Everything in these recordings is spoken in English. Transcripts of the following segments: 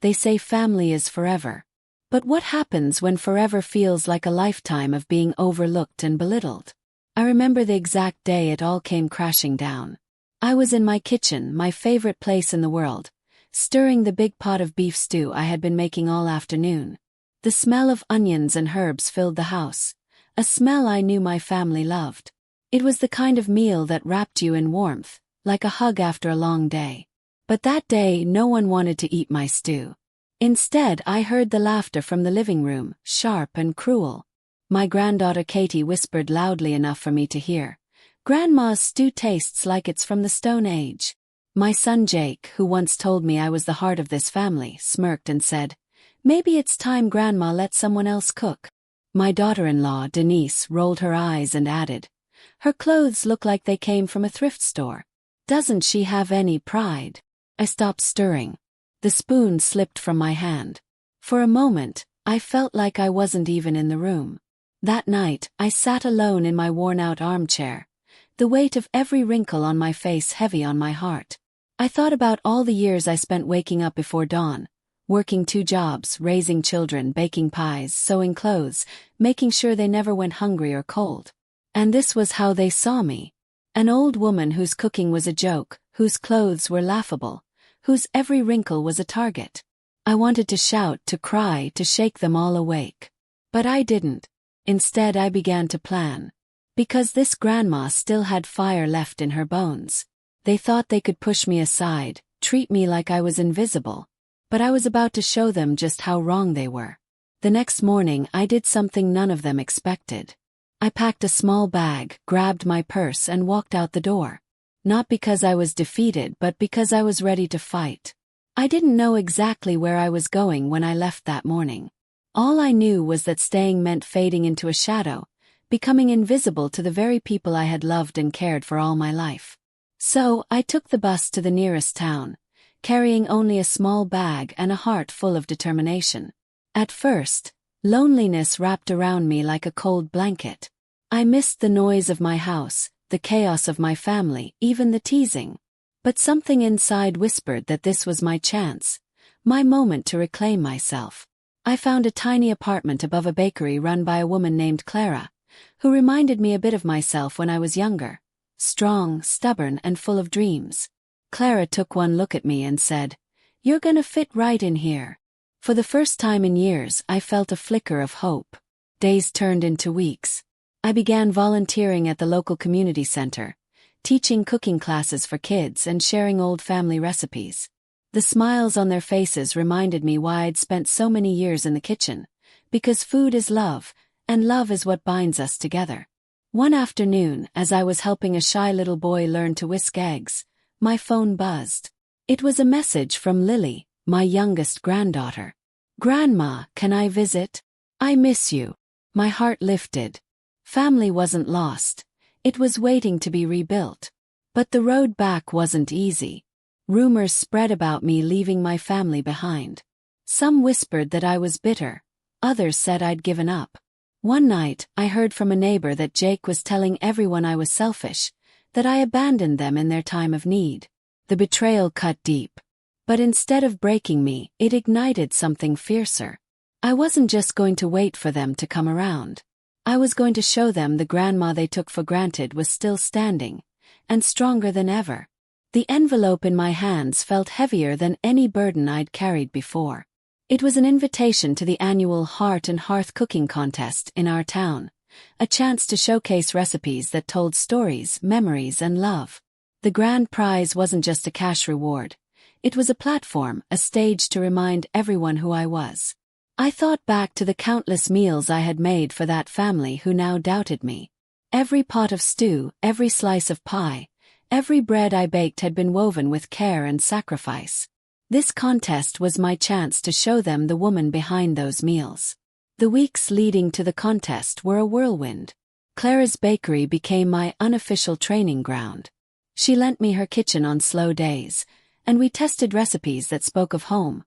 They say family is forever. But what happens when forever feels like a lifetime of being overlooked and belittled? I remember the exact day it all came crashing down. I was in my kitchen, my favorite place in the world, stirring the big pot of beef stew I had been making all afternoon. The smell of onions and herbs filled the house, a smell I knew my family loved. It was the kind of meal that wrapped you in warmth, like a hug after a long day. But that day no one wanted to eat my stew. Instead, I heard the laughter from the living room, sharp and cruel. My granddaughter Katie whispered loudly enough for me to hear, "Grandma's stew tastes like it's from the Stone Age." My son Jake, who once told me I was the heart of this family, smirked and said, "Maybe it's time Grandma let someone else cook." My daughter-in-law, Denise, rolled her eyes and added, "Her clothes look like they came from a thrift store. Doesn't she have any pride?" I stopped stirring. The spoon slipped from my hand. For a moment, I felt like I wasn't even in the room. That night, I sat alone in my worn-out armchair, the weight of every wrinkle on my face heavy on my heart. I thought about all the years I spent waking up before dawn, working 2 jobs, raising children, baking pies, sewing clothes, making sure they never went hungry or cold. And this was how they saw me. An old woman whose cooking was a joke, whose clothes were laughable, whose every wrinkle was a target. I wanted to shout, to cry, to shake them all awake. But I didn't. Instead, I began to plan. Because this grandma still had fire left in her bones. They thought they could push me aside, treat me like I was invisible. But I was about to show them just how wrong they were. The next morning, I did something none of them expected. I packed a small bag, grabbed my purse, and walked out the door. Not because I was defeated, but because I was ready to fight. I didn't know exactly where I was going when I left that morning. All I knew was that staying meant fading into a shadow, becoming invisible to the very people I had loved and cared for all my life. So, I took the bus to the nearest town, carrying only a small bag and a heart full of determination. At first, loneliness wrapped around me like a cold blanket. I missed the noise of my house, the chaos of my family, even the teasing. But something inside whispered that this was my chance, my moment to reclaim myself. I found a tiny apartment above a bakery run by a woman named Clara, who reminded me a bit of myself when I was younger, strong, stubborn, and full of dreams. Clara took one look at me and said, "You're gonna fit right in here." For the first time in years, I felt a flicker of hope. Days turned into weeks. I began volunteering at the local community center, teaching cooking classes for kids and sharing old family recipes. The smiles on their faces reminded me why I'd spent so many years in the kitchen, because food is love, and love is what binds us together. One afternoon, as I was helping a shy little boy learn to whisk eggs, my phone buzzed. It was a message from Lily, my youngest granddaughter. "Grandma, can I visit? I miss you." My heart lifted. Family wasn't lost. It was waiting to be rebuilt. But the road back wasn't easy. Rumors spread about me leaving my family behind. Some whispered that I was bitter. Others said I'd given up. One night, I heard from a neighbor that Jake was telling everyone I was selfish, that I abandoned them in their time of need. The betrayal cut deep. But instead of breaking me, it ignited something fiercer. I wasn't just going to wait for them to come around. I was going to show them the grandma they took for granted was still standing, and stronger than ever. The envelope in my hands felt heavier than any burden I'd carried before. It was an invitation to the annual Heart and Hearth cooking contest in our town, a chance to showcase recipes that told stories, memories, and love. The grand prize wasn't just a cash reward. It was a platform, a stage to remind everyone who I was. I thought back to the countless meals I had made for that family who now doubted me. Every pot of stew, every slice of pie, every bread I baked had been woven with care and sacrifice. This contest was my chance to show them the woman behind those meals. The weeks leading to the contest were a whirlwind. Clara's bakery became my unofficial training ground. She lent me her kitchen on slow days, and we tested recipes that spoke of home.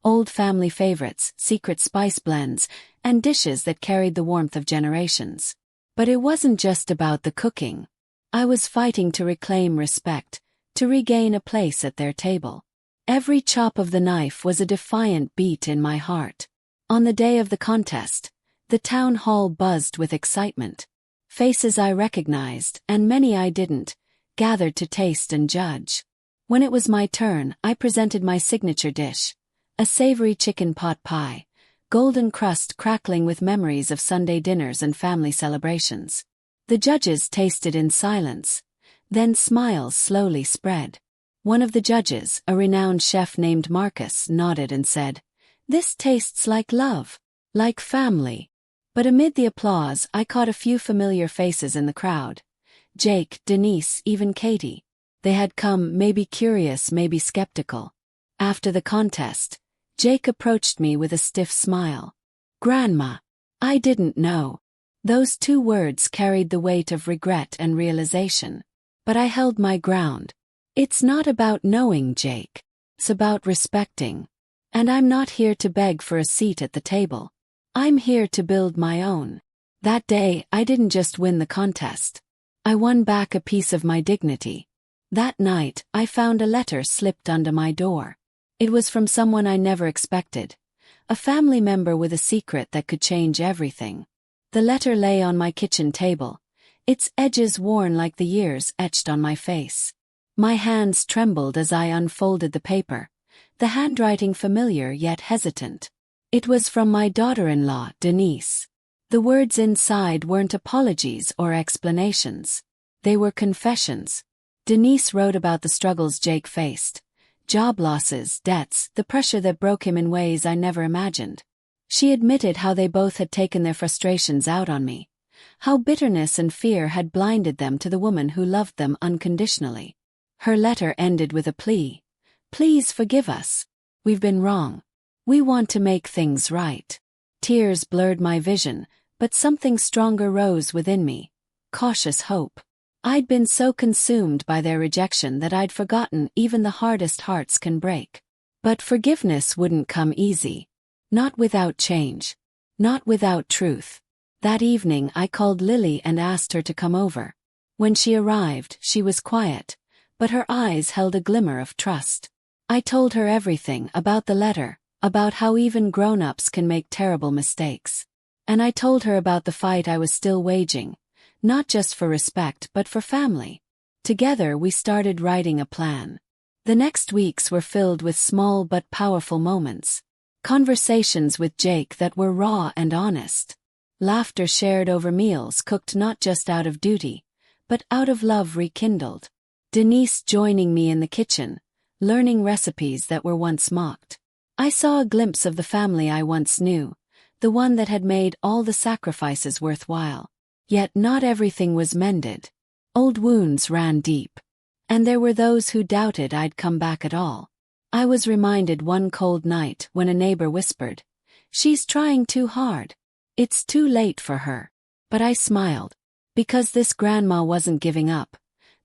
Old family favorites, secret spice blends, and dishes that carried the warmth of generations. But it wasn't just about the cooking. I was fighting to reclaim respect, to regain a place at their table. Every chop of the knife was a defiant beat in my heart. On the day of the contest, the town hall buzzed with excitement. Faces I recognized, and many I didn't, gathered to taste and judge. When it was my turn, I presented my signature dish, a savory chicken pot pie, golden crust crackling with memories of Sunday dinners and family celebrations. The judges tasted in silence. Then smiles slowly spread. One of the judges, a renowned chef named Marcus, nodded and said, "This tastes like love, like family." But amid the applause, I caught a few familiar faces in the crowd. Jake, Denise, even Katie. They had come, maybe curious, maybe skeptical. After the contest, Jake approached me with a stiff smile. "Grandma." I didn't know. Those two words carried the weight of regret and realization. But I held my ground. "It's not about knowing, Jake. It's about respecting. And I'm not here to beg for a seat at the table. I'm here to build my own." That day, I didn't just win the contest. I won back a piece of my dignity. That night, I found a letter slipped under my door. It was from someone I never expected. A family member with a secret that could change everything. The letter lay on my kitchen table, its edges worn like the years etched on my face. My hands trembled as I unfolded the paper, the handwriting familiar yet hesitant. It was from my daughter-in-law, Denise. The words inside weren't apologies or explanations. They were confessions. Denise wrote about the struggles Jake faced. Job losses, debts, the pressure that broke him in ways I never imagined. She admitted how they both had taken their frustrations out on me. How bitterness and fear had blinded them to the woman who loved them unconditionally. Her letter ended with a plea. "Please forgive us. We've been wrong. We want to make things right." Tears blurred my vision, but something stronger rose within me. Cautious hope. I'd been so consumed by their rejection that I'd forgotten even the hardest hearts can break. But forgiveness wouldn't come easy. Not without change. Not without truth. That evening I called Lily and asked her to come over. When she arrived, she was quiet, but her eyes held a glimmer of trust. I told her everything about the letter, about how even grown-ups can make terrible mistakes. And I told her about the fight I was still waging, not just for respect but for family. Together we started writing a plan. The next weeks were filled with small but powerful moments. Conversations with Jake that were raw and honest. Laughter shared over meals cooked not just out of duty, but out of love rekindled. Denise joining me in the kitchen, learning recipes that were once mocked. I saw a glimpse of the family I once knew, the one that had made all the sacrifices worthwhile. Yet not everything was mended. Old wounds ran deep. And there were those who doubted I'd come back at all. I was reminded one cold night when a neighbor whispered, "She's trying too hard. It's too late for her." But I smiled. Because this grandma wasn't giving up.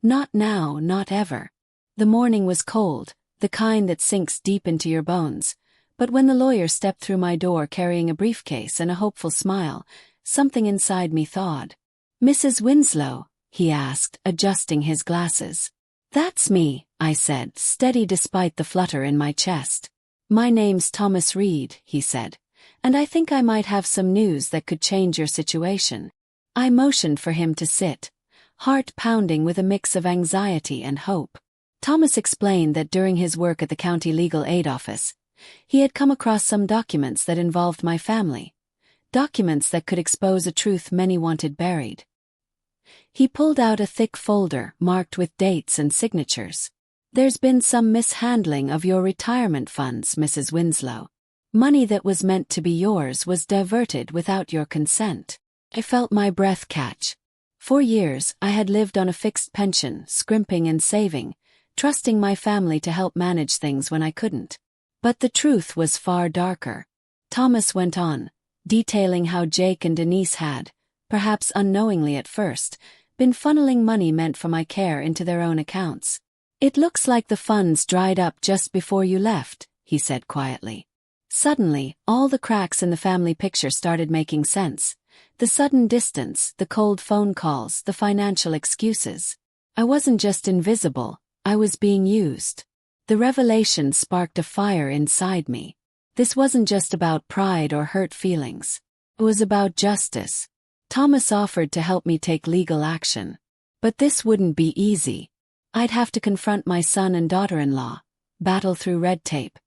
Not now, not ever. The morning was cold, the kind that sinks deep into your bones. But when the lawyer stepped through my door carrying a briefcase and a hopeful smile, something inside me thawed. "Mrs. Winslow?" he asked, adjusting his glasses. "That's me," I said, steady despite the flutter in my chest. "My name's Thomas Reed," he said, "and I think I might have some news that could change your situation." I motioned for him to sit, heart pounding with a mix of anxiety and hope. Thomas explained that during his work at the county legal aid office, he had come across some documents that involved my family. Documents that could expose a truth many wanted buried. He pulled out a thick folder marked with dates and signatures. "There's been some mishandling of your retirement funds, Mrs. Winslow. Money that was meant to be yours was diverted without your consent." I felt my breath catch. For years, I had lived on a fixed pension, scrimping and saving, trusting my family to help manage things when I couldn't. But the truth was far darker. Thomas went on, detailing how Jake and Denise had, perhaps unknowingly at first, been funneling money meant for my care into their own accounts. "It looks like the funds dried up just before you left," he said quietly. Suddenly, all the cracks in the family picture started making sense. The sudden distance, the cold phone calls, the financial excuses. I wasn't just invisible, I was being used. The revelation sparked a fire inside me. This wasn't just about pride or hurt feelings. It was about justice. Thomas offered to help me take legal action. But this wouldn't be easy. I'd have to confront my son and daughter-in-law, battle through red tape,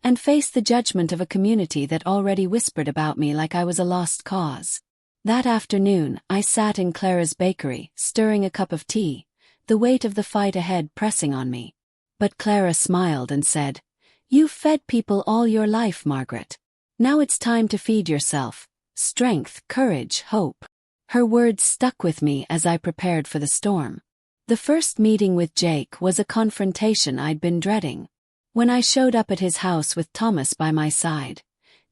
and face the judgment of a community that already whispered about me like I was a lost cause. That afternoon, I sat in Clara's bakery, stirring a cup of tea, the weight of the fight ahead pressing on me. But Clara smiled and said, "You've fed people all your life, Margaret. Now it's time to feed yourself. Strength, courage, hope." Her words stuck with me as I prepared for the storm. The first meeting with Jake was a confrontation I'd been dreading. When I showed up at his house with Thomas by my side,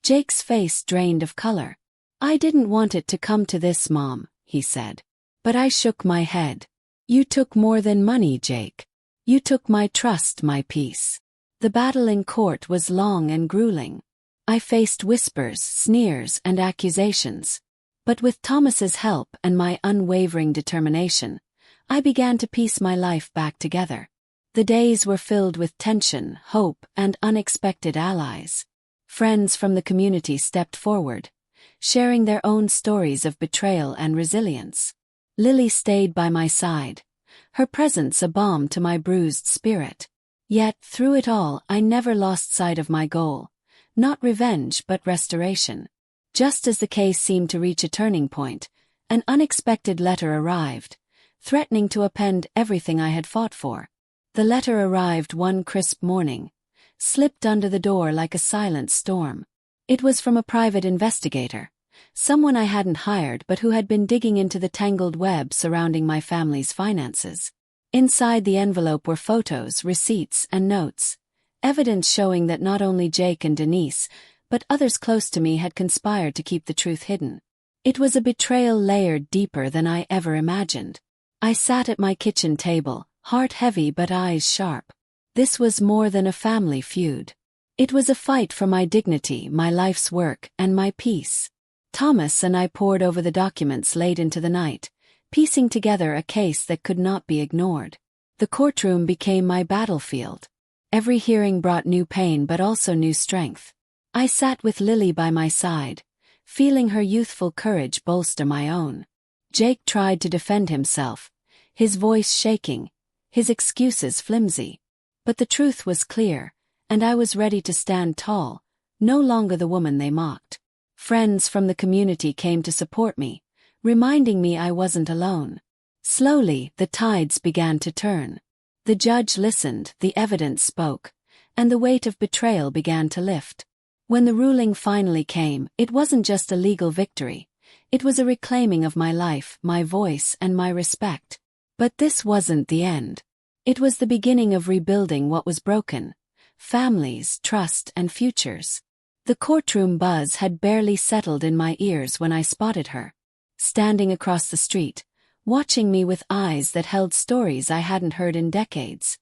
Jake's face drained of color. "I didn't want it to come to this, Mom," he said. But I shook my head. "You took more than money, Jake. You took my trust, my peace." The battle in court was long and grueling. I faced whispers, sneers, and accusations. But with Thomas's help and my unwavering determination, I began to piece my life back together. The days were filled with tension, hope, and unexpected allies. Friends from the community stepped forward, sharing their own stories of betrayal and resilience. Lily stayed by my side, her presence a balm to my bruised spirit. Yet, through it all, I never lost sight of my goal. Not revenge, but restoration. Just as the case seemed to reach a turning point, an unexpected letter arrived, threatening to upend everything I had fought for. The letter arrived one crisp morning, slipped under the door like a silent storm. It was from a private investigator, someone I hadn't hired but who had been digging into the tangled web surrounding my family's finances. Inside the envelope were photos, receipts, and notes, evidence showing that not only Jake and Denise, but others close to me had conspired to keep the truth hidden. It was a betrayal layered deeper than I ever imagined. I sat at my kitchen table, heart heavy but eyes sharp. This was more than a family feud. It was a fight for my dignity, my life's work, and my peace. Thomas and I pored over the documents late into the night, piecing together a case that could not be ignored. The courtroom became my battlefield. Every hearing brought new pain but also new strength. I sat with Lily by my side, feeling her youthful courage bolster my own. Jake tried to defend himself, his voice shaking, his excuses flimsy. But the truth was clear, and I was ready to stand tall, no longer the woman they mocked. Friends from the community came to support me, reminding me I wasn't alone. Slowly, the tides began to turn. The judge listened, the evidence spoke, and the weight of betrayal began to lift. When the ruling finally came, it wasn't just a legal victory. It was a reclaiming of my life, my voice, and my respect. But this wasn't the end. It was the beginning of rebuilding what was broken: families, trust, and futures. The courtroom buzz had barely settled in my ears when I spotted her, standing across the street, watching me with eyes that held stories I hadn't heard in decades.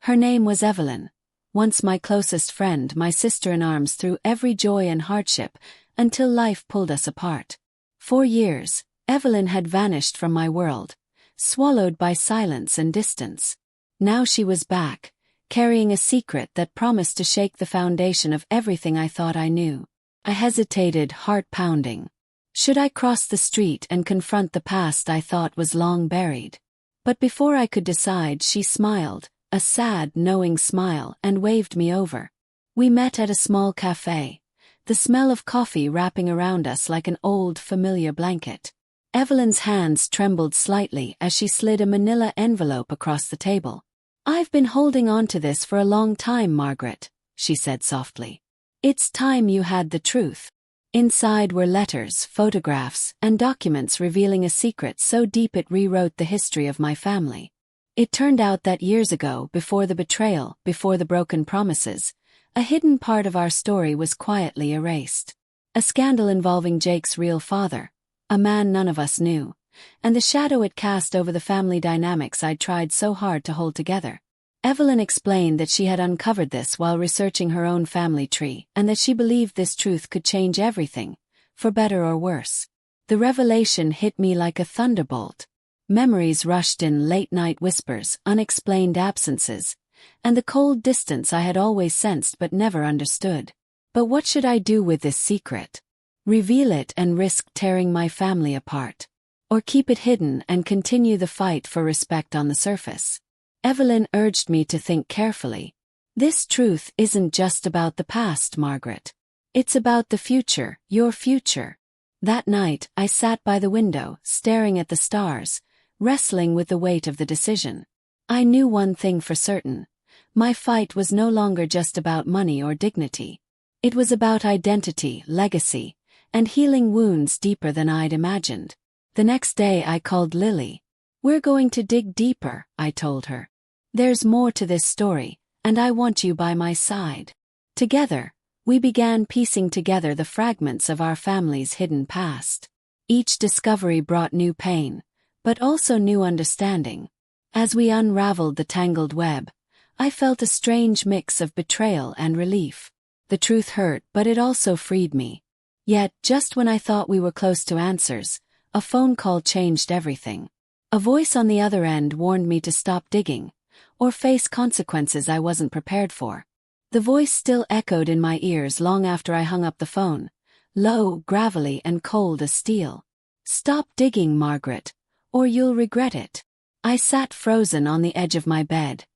Her name was Evelyn, once my closest friend, my sister-in-arms through every joy and hardship, until life pulled us apart. For years, Evelyn had vanished from my world, swallowed by silence and distance. Now she was back, carrying a secret that promised to shake the foundation of everything I thought I knew. I hesitated, heart pounding. Should I cross the street and confront the past I thought was long buried? But before I could decide, she smiled, a sad, knowing smile, and waved me over. We met at a small cafe, the smell of coffee wrapping around us like an old, familiar blanket. Evelyn's hands trembled slightly as she slid a manila envelope across the table. "I've been holding on to this for a long time, Margaret," she said softly. "It's time you had the truth." Inside were letters, photographs, and documents revealing a secret so deep it rewrote the history of my family. It turned out that years ago, before the betrayal, before the broken promises, a hidden part of our story was quietly erased. A scandal involving Jake's real father, a man none of us knew, and the shadow it cast over the family dynamics I'd tried so hard to hold together. Evelyn explained that she had uncovered this while researching her own family tree, and that she believed this truth could change everything, for better or worse. The revelation hit me like a thunderbolt. Memories rushed in: late-night whispers, unexplained absences, and the cold distance I had always sensed but never understood. But what should I do with this secret? Reveal it and risk tearing my family apart? Or keep it hidden and continue the fight for respect on the surface? Evelyn urged me to think carefully. This truth isn't just about the past, Margaret. It's about the future, your future. That night, I sat by the window, staring at the stars, wrestling with the weight of the decision. I knew one thing for certain. My fight was no longer just about money or dignity. It was about identity, legacy, and healing wounds deeper than I'd imagined. The next day I called Lily. "We're going to dig deeper," I told her. "There's more to this story, and I want you by my side." Together, we began piecing together the fragments of our family's hidden past. Each discovery brought new pain, but also new understanding. As we unraveled the tangled web, I felt a strange mix of betrayal and relief. The truth hurt, but it also freed me. Yet, just when I thought we were close to answers, a phone call changed everything. A voice on the other end warned me to stop digging, or face consequences I wasn't prepared for. The voice still echoed in my ears long after I hung up the phone, low, gravelly, and cold as steel. "Stop digging, Margaret, or you'll regret it." I sat frozen on the edge of my bed,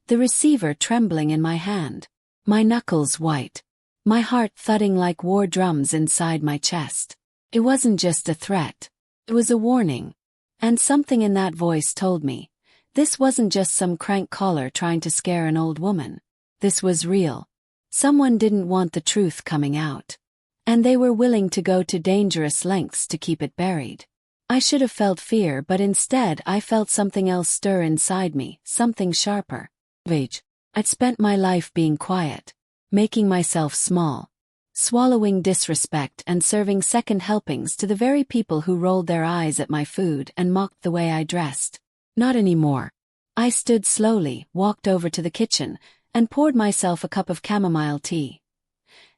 the receiver trembling in my hand, my knuckles white, my heart thudding like war drums inside my chest. It wasn't just a threat. It was a warning. And something in that voice told me, this wasn't just some crank caller trying to scare an old woman. This was real. Someone didn't want the truth coming out. And they were willing to go to dangerous lengths to keep it buried. I should have felt fear, but instead I felt something else stir inside me, something sharper. Rage. I'd spent my life being quiet, making myself small, swallowing disrespect and serving second helpings to the very people who rolled their eyes at my food and mocked the way I dressed. Not anymore. I stood slowly, walked over to the kitchen, and poured myself a cup of chamomile tea.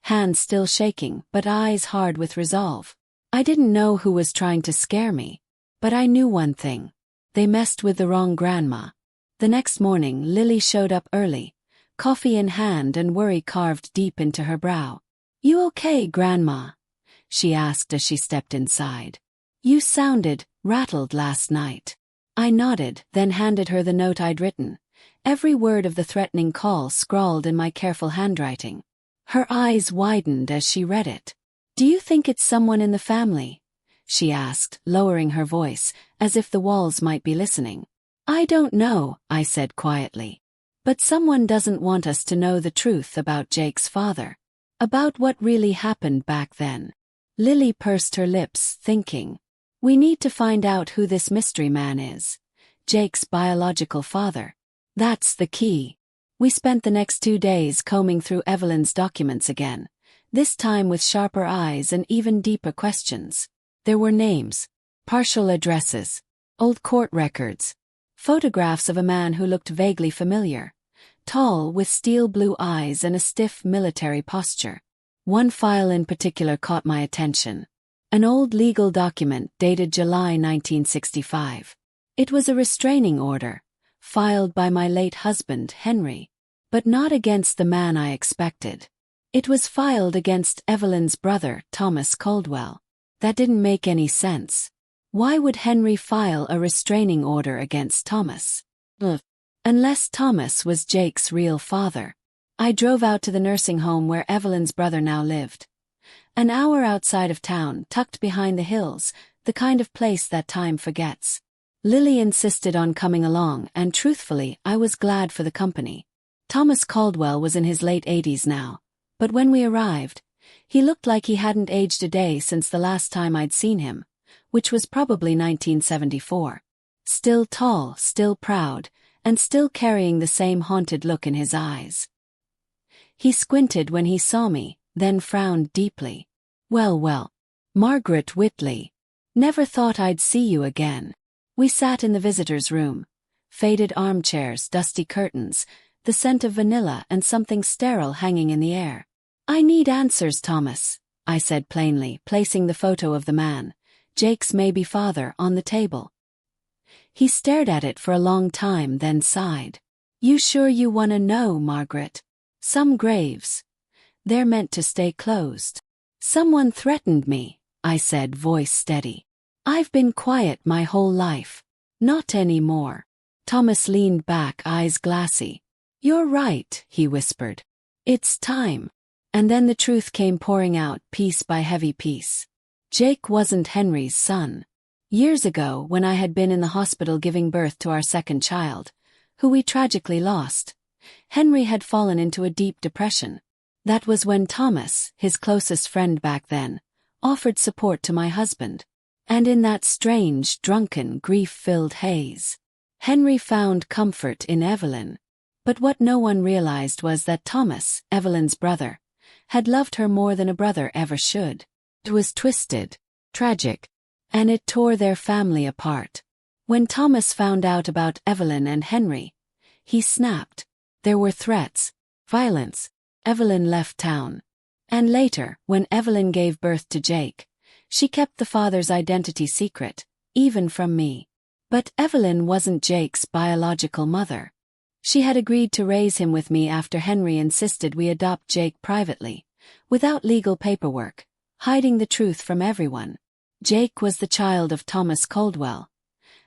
Hands still shaking, but eyes hard with resolve. I didn't know who was trying to scare me, but I knew one thing. They messed with the wrong grandma. The next morning, Lily showed up early, coffee in hand and worry carved deep into her brow. "You okay, Grandma?" she asked as she stepped inside. "You sounded rattled last night." I nodded, then handed her the note I'd written, every word of the threatening call scrawled in my careful handwriting. Her eyes widened as she read it. "Do you think it's someone in the family?" she asked, lowering her voice, as if the walls might be listening. "I don't know," I said quietly. "But someone doesn't want us to know the truth about Jake's father. About what really happened back then." Lily pursed her lips, thinking. "We need to find out who this mystery man is. Jake's biological father. That's the key." We spent the next 2 days combing through Evelyn's documents again, this time with sharper eyes and even deeper questions. There were names, partial addresses, old court records, photographs of a man who looked vaguely familiar, tall with steel blue eyes and a stiff military posture. One file in particular caught my attention. An old legal document dated July 1965. It was a restraining order, filed by my late husband, Henry, but not against the man I expected. It was filed against Evelyn's brother, Thomas Caldwell. That didn't make any sense. Why would Henry file a restraining order against Thomas? Unless Thomas was Jake's real father. I drove out to the nursing home where Evelyn's brother now lived. An hour outside of town, tucked behind the hills, the kind of place that time forgets. Lily insisted on coming along, and truthfully, I was glad for the company. Thomas Caldwell was in his late 80s now, but when we arrived, he looked like he hadn't aged a day since the last time I'd seen him, which was probably 1974. Still tall, still proud, and still carrying the same haunted look in his eyes. He squinted when he saw me, then frowned deeply. Well, Margaret Whitley. Never thought I'd see you again." We sat in the visitor's room. Faded armchairs, dusty curtains, the scent of vanilla and something sterile hanging in the air. "I need answers, Thomas," I said plainly, placing the photo of the man, Jake's maybe father, on the table. He stared at it for a long time, then sighed. You sure you want to know, Margaret? Some graves. They're meant to stay closed. Someone threatened me, I said, voice steady. I've been quiet my whole life. Not anymore. Thomas leaned back, eyes glassy. You're right, he whispered. It's time. And then the truth came pouring out, piece by heavy piece. Jake wasn't Henry's son. Years ago, when I had been in the hospital giving birth to our second child, who we tragically lost, Henry had fallen into a deep depression. That was when Thomas, his closest friend back then, offered support to my husband. And in that strange, drunken, grief-filled haze, Henry found comfort in Evelyn. But what no one realized was that Thomas, Evelyn's brother, had loved her more than a brother ever should. It was twisted, tragic, and it tore their family apart. When Thomas found out about Evelyn and Henry, he snapped. There were threats, violence. Evelyn left town. And later, when Evelyn gave birth to Jake, she kept the father's identity secret, even from me. But Evelyn wasn't Jake's biological mother. She had agreed to raise him with me after Henry insisted we adopt Jake privately, without legal paperwork, hiding the truth from everyone. Jake was the child of Thomas Caldwell,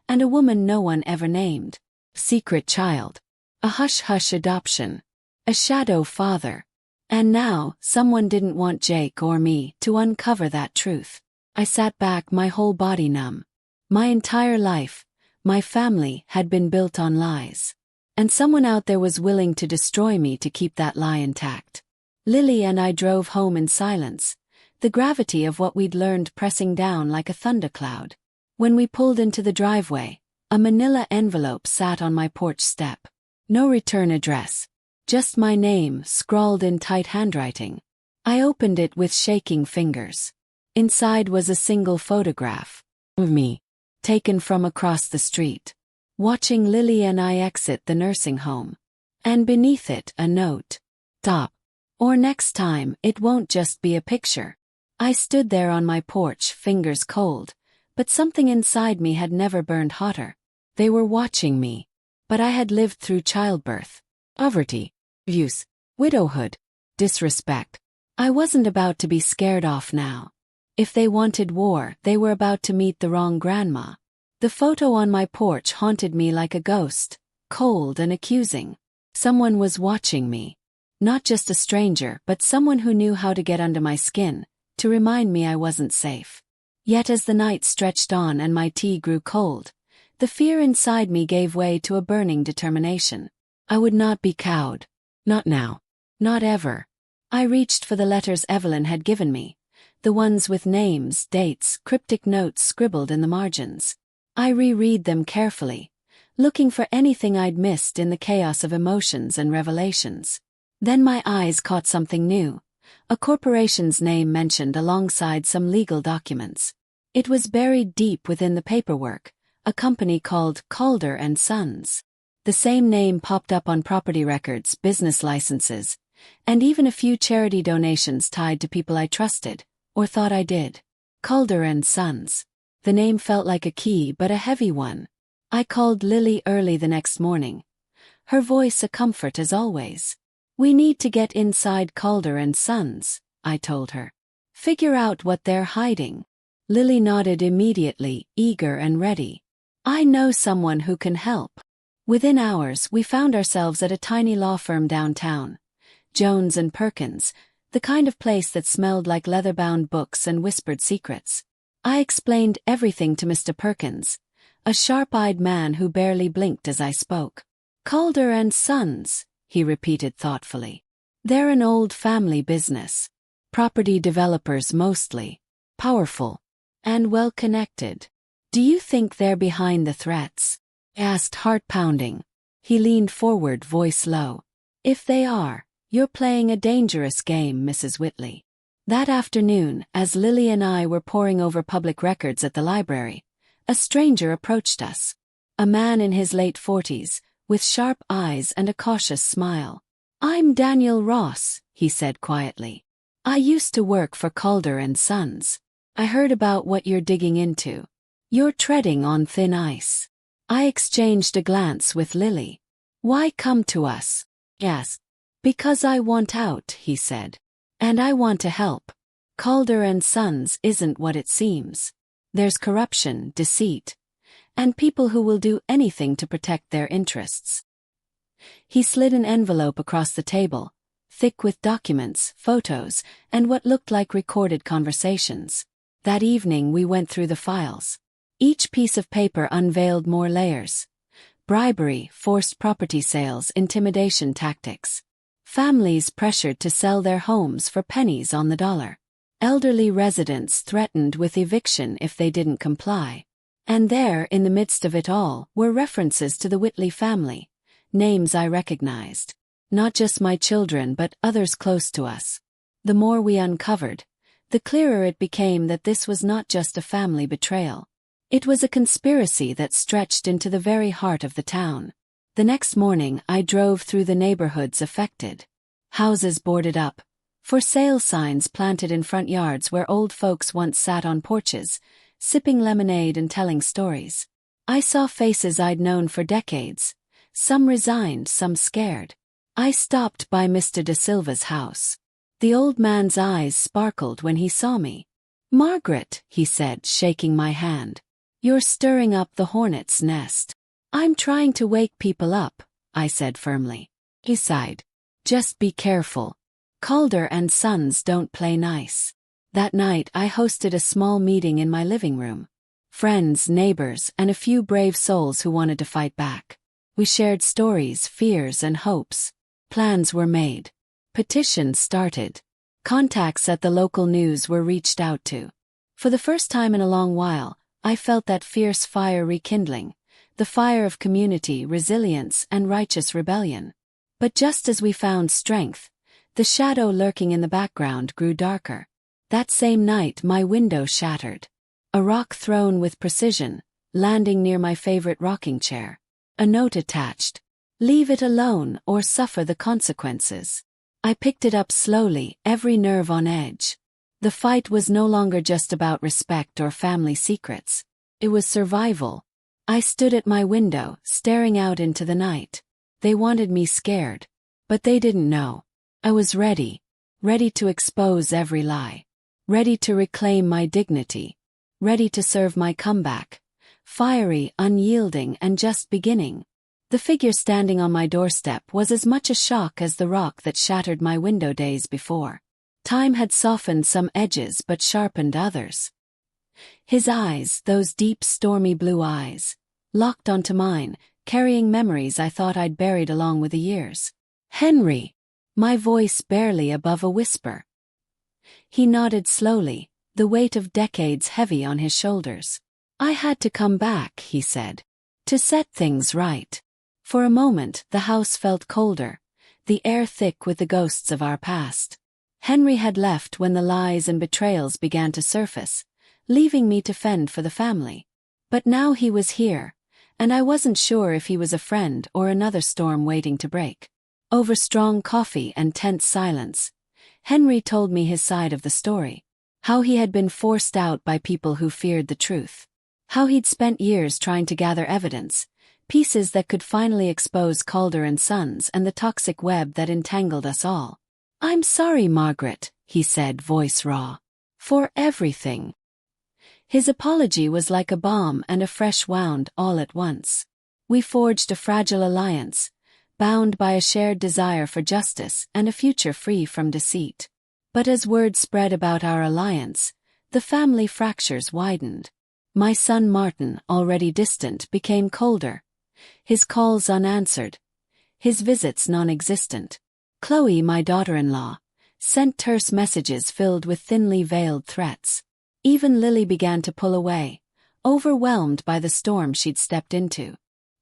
and a woman no one ever named. Secret child. A hush-hush adoption. A shadow father. And now, someone didn't want Jake or me to uncover that truth. I sat back, my whole body numb. My entire life, my family had been built on lies. And someone out there was willing to destroy me to keep that lie intact. Lily and I drove home in silence, the gravity of what we'd learned pressing down like a thundercloud. When we pulled into the driveway, a manila envelope sat on my porch step. No return address. Just my name, scrawled in tight handwriting. I opened it with shaking fingers. Inside was a single photograph of me, taken from across the street, watching Lily and I exit the nursing home. And beneath it, a note. Stop. Or next time, it won't just be a picture. I stood there on my porch, fingers cold, but something inside me had never burned hotter. They were watching me. But I had lived through childbirth, poverty, abuse, widowhood, disrespect. I wasn't about to be scared off now. If they wanted war, they were about to meet the wrong grandma. The photo on my porch haunted me like a ghost, cold and accusing. Someone was watching me. Not just a stranger, but someone who knew how to get under my skin, to remind me I wasn't safe. Yet as the night stretched on and my tea grew cold, the fear inside me gave way to a burning determination. I would not be cowed. Not now. Not ever. I reached for the letters Evelyn had given me, the ones with names, dates, cryptic notes scribbled in the margins. I reread them carefully, looking for anything I'd missed in the chaos of emotions and revelations. Then my eyes caught something new, a corporation's name mentioned alongside some legal documents. It was buried deep within the paperwork, a company called Calder and Sons. The same name popped up on property records, business licenses, and even a few charity donations tied to people I trusted, or thought I did. Calder and Sons. The name felt like a key, but a heavy one. I called Lily early the next morning. Her voice a comfort as always. We need to get inside Calder and Sons, I told her. Figure out what they're hiding. Lily nodded immediately, eager and ready. I know someone who can help. Within hours, we found ourselves at a tiny law firm downtown. Jones and Perkins, the kind of place that smelled like leather-bound books and whispered secrets. I explained everything to Mr. Perkins, a sharp-eyed man who barely blinked as I spoke. Calder and Sons, he repeated thoughtfully. They're an old family business. Property developers mostly. Powerful. And well-connected. Do you think they're behind the threats? Asked, heart pounding. He leaned forward, voice low. If they are, you're playing a dangerous game, Mrs. Whitley. That afternoon, as Lily and I were poring over public records at the library, a stranger approached us. A man in his late 40s, with sharp eyes and a cautious smile. I'm Daniel Ross, he said quietly. I used to work for Calder and Sons. I heard about what you're digging into. You're treading on thin ice. I exchanged a glance with Lily. Why come to us? Yes. Because I want out, he said. And I want to help. Calder and Sons isn't what it seems. There's corruption, deceit, and people who will do anything to protect their interests. He slid an envelope across the table, thick with documents, photos, and what looked like recorded conversations. That evening we went through the files. Each piece of paper unveiled more layers. Bribery, forced property sales, intimidation tactics. Families pressured to sell their homes for pennies on the dollar. Elderly residents threatened with eviction if they didn't comply. And there, in the midst of it all, were references to the Whitley family. Names I recognized. Not just my children but others close to us. The more we uncovered, the clearer it became that this was not just a family betrayal. It was a conspiracy that stretched into the very heart of the town. The next morning I drove through the neighborhoods affected. Houses boarded up. For sale signs planted in front yards where old folks once sat on porches, sipping lemonade and telling stories. I saw faces I'd known for decades. Some resigned, some scared. I stopped by Mr. De Silva's house. The old man's eyes sparkled when he saw me. "Margaret," he said, shaking my hand. "You're stirring up the hornet's nest." "I'm trying to wake people up," I said firmly. He sighed. "Just be careful. Calder and Sons don't play nice." That night I hosted a small meeting in my living room. Friends, neighbors, and a few brave souls who wanted to fight back. We shared stories, fears, and hopes. Plans were made. Petitions started. Contacts at the local news were reached out to. For the first time in a long while, I felt that fierce fire rekindling, the fire of community, resilience, and righteous rebellion. But just as we found strength, the shadow lurking in the background grew darker. That same night my window shattered. A rock thrown with precision, landing near my favorite rocking chair. A note attached. "Leave it alone or suffer the consequences." I picked it up slowly, every nerve on edge. The fight was no longer just about respect or family secrets. It was survival. I stood at my window, staring out into the night. They wanted me scared. But they didn't know. I was ready. Ready to expose every lie. Ready to reclaim my dignity. Ready to serve my comeback. Fiery, unyielding, and just beginning. The figure standing on my doorstep was as much a shock as the rock that shattered my window days before. Time had softened some edges but sharpened others. His eyes, those deep, stormy blue eyes, locked onto mine, carrying memories I thought I'd buried along with the years. "Henry!" My voice barely above a whisper. He nodded slowly, the weight of decades heavy on his shoulders. "I had to come back," he said, "to set things right." For a moment the house felt colder, the air thick with the ghosts of our past. Henry had left when the lies and betrayals began to surface, leaving me to fend for the family. But now he was here, and I wasn't sure if he was a friend or another storm waiting to break. Over strong coffee and tense silence, Henry told me his side of the story. How he had been forced out by people who feared the truth. How he'd spent years trying to gather evidence, pieces that could finally expose Calder and Sons and the toxic web that entangled us all. "I'm sorry, Margaret," he said, voice raw. "For everything." His apology was like a bomb and a fresh wound all at once. We forged a fragile alliance, bound by a shared desire for justice and a future free from deceit. But as word spread about our alliance, the family fractures widened. My son Martin, already distant, became colder. His calls unanswered. His visits non-existent. Chloe, my daughter-in-law, sent terse messages filled with thinly veiled threats. Even Lily began to pull away, overwhelmed by the storm she'd stepped into.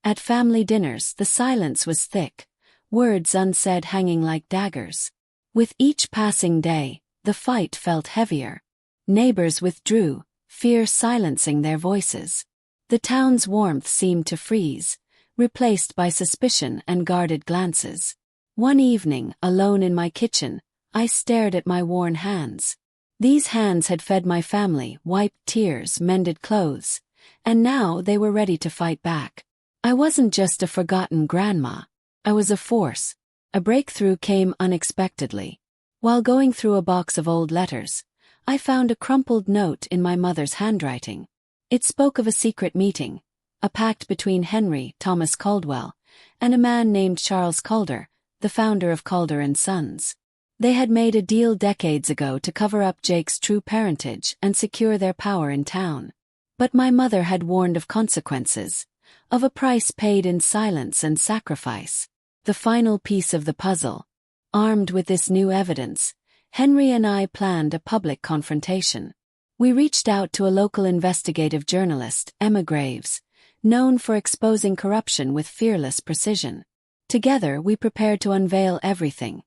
At family dinners the silence was thick, words unsaid hanging like daggers. With each passing day, the fight felt heavier. Neighbors withdrew, fear silencing their voices. The town's warmth seemed to freeze, replaced by suspicion and guarded glances. One evening, alone in my kitchen, I stared at my worn hands. These hands had fed my family, wiped tears, mended clothes, and now they were ready to fight back. I wasn't just a forgotten grandma. I was a force. A breakthrough came unexpectedly. While going through a box of old letters, I found a crumpled note in my mother's handwriting. It spoke of a secret meeting, a pact between Henry Thomas Caldwell and a man named Charles Calder, the founder of Calder and Sons. They had made a deal decades ago to cover up Jake's true parentage and secure their power in town. But my mother had warned of consequences, of a price paid in silence and sacrifice. The final piece of the puzzle. Armed with this new evidence, Henry and I planned a public confrontation. We reached out to a local investigative journalist, Emma Graves, known for exposing corruption with fearless precision. Together we prepared to unveil everything: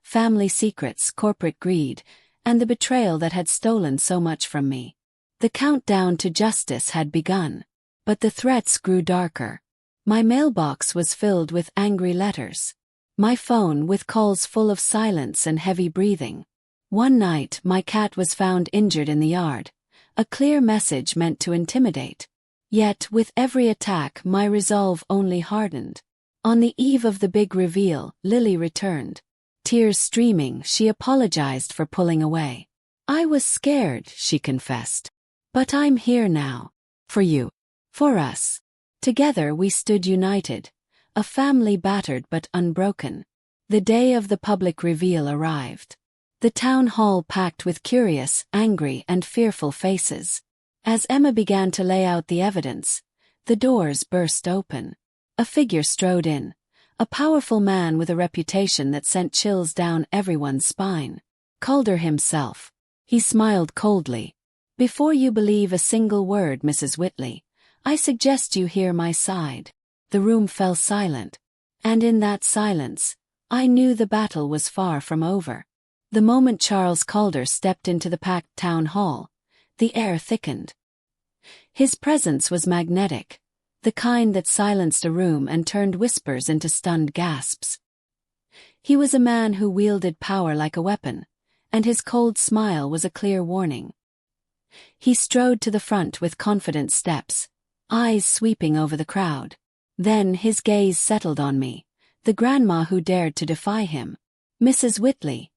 family secrets, corporate greed, and the betrayal that had stolen so much from me. The countdown to justice had begun, but the threats grew darker. My mailbox was filled with angry letters. My phone with calls full of silence and heavy breathing. One night my cat was found injured in the yard, a clear message meant to intimidate. Yet with every attack my resolve only hardened. On the eve of the big reveal, Lily returned. Tears streaming, she apologized for pulling away. "I was scared," she confessed. "But I'm here now. For you. For us." Together we stood united, a family battered but unbroken. The day of the public reveal arrived. The town hall packed with curious, angry, and fearful faces. As Emma began to lay out the evidence, the doors burst open. A figure strode in, a powerful man with a reputation that sent chills down everyone's spine. Calder himself. He smiled coldly. "Before you believe a single word, Mrs. Whitley, I suggest you hear my side." The room fell silent. And in that silence, I knew the battle was far from over. The moment Charles Calder stepped into the packed town hall, the air thickened. His presence was magnetic, the kind that silenced a room and turned whispers into stunned gasps. He was a man who wielded power like a weapon, and his cold smile was a clear warning. He strode to the front with confident steps, eyes sweeping over the crowd. Then his gaze settled on me, the grandma who dared to defy him. "Mrs. Whitley,"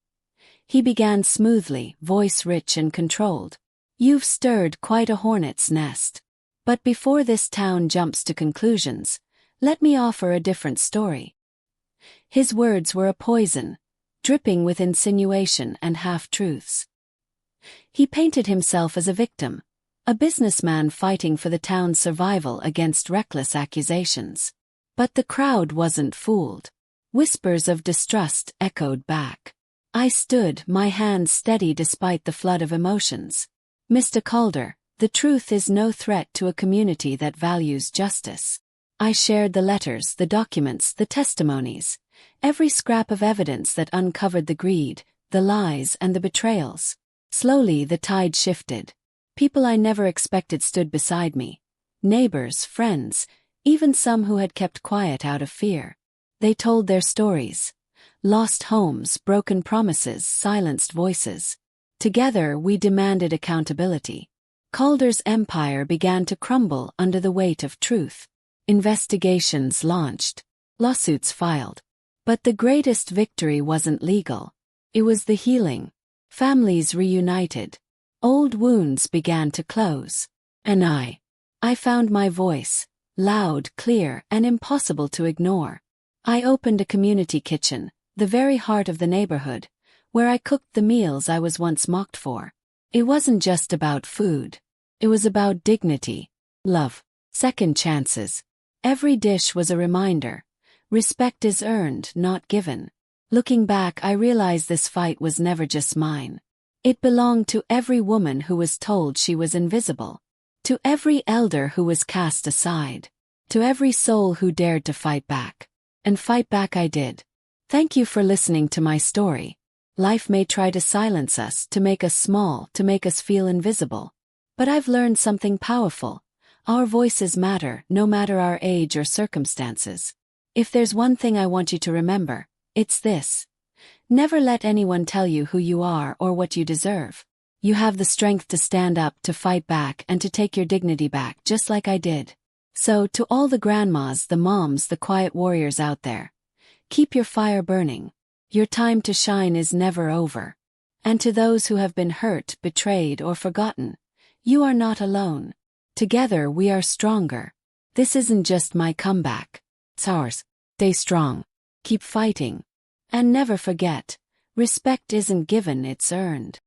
he began smoothly, voice rich and controlled, "you've stirred quite a hornet's nest. But before this town jumps to conclusions, let me offer a different story." His words were a poison, dripping with insinuation and half-truths. He painted himself as a victim, a businessman fighting for the town's survival against reckless accusations. But the crowd wasn't fooled. Whispers of distrust echoed back. I stood, my hands steady despite the flood of emotions. "Mr. Calder, the truth is no threat to a community that values justice." I shared the letters, the documents, the testimonies, every scrap of evidence that uncovered the greed, the lies, and the betrayals. Slowly the tide shifted. People I never expected stood beside me. Neighbors, friends, even some who had kept quiet out of fear. They told their stories. Lost homes, broken promises, silenced voices. Together we demanded accountability. Calder's empire began to crumble under the weight of truth. Investigations launched. Lawsuits filed. But the greatest victory wasn't legal. It was the healing. Families reunited. Old wounds began to close. And I found my voice, loud, clear, and impossible to ignore. I opened a community kitchen, the very heart of the neighborhood, where I cooked the meals I was once mocked for. It wasn't just about food. It was about dignity, love, second chances. Every dish was a reminder. Respect is earned, not given. Looking back, I realized this fight was never just mine. It belonged to every woman who was told she was invisible. To every elder who was cast aside. To every soul who dared to fight back. And fight back I did. Thank you for listening to my story. Life may try to silence us, to make us small, to make us feel invisible. But I've learned something powerful. Our voices matter, no matter our age or circumstances. If there's one thing I want you to remember, it's this. Never let anyone tell you who you are or what you deserve. You have the strength to stand up, to fight back, and to take your dignity back, just like I did. So, to all the grandmas, the moms, the quiet warriors out there, Keep your fire burning. Your time to shine is never over. And to those who have been hurt, betrayed, or forgotten, you are not alone. Together we are stronger. This isn't just my comeback. It's ours. Stay strong. Keep fighting. And never forget, respect isn't given, it's earned.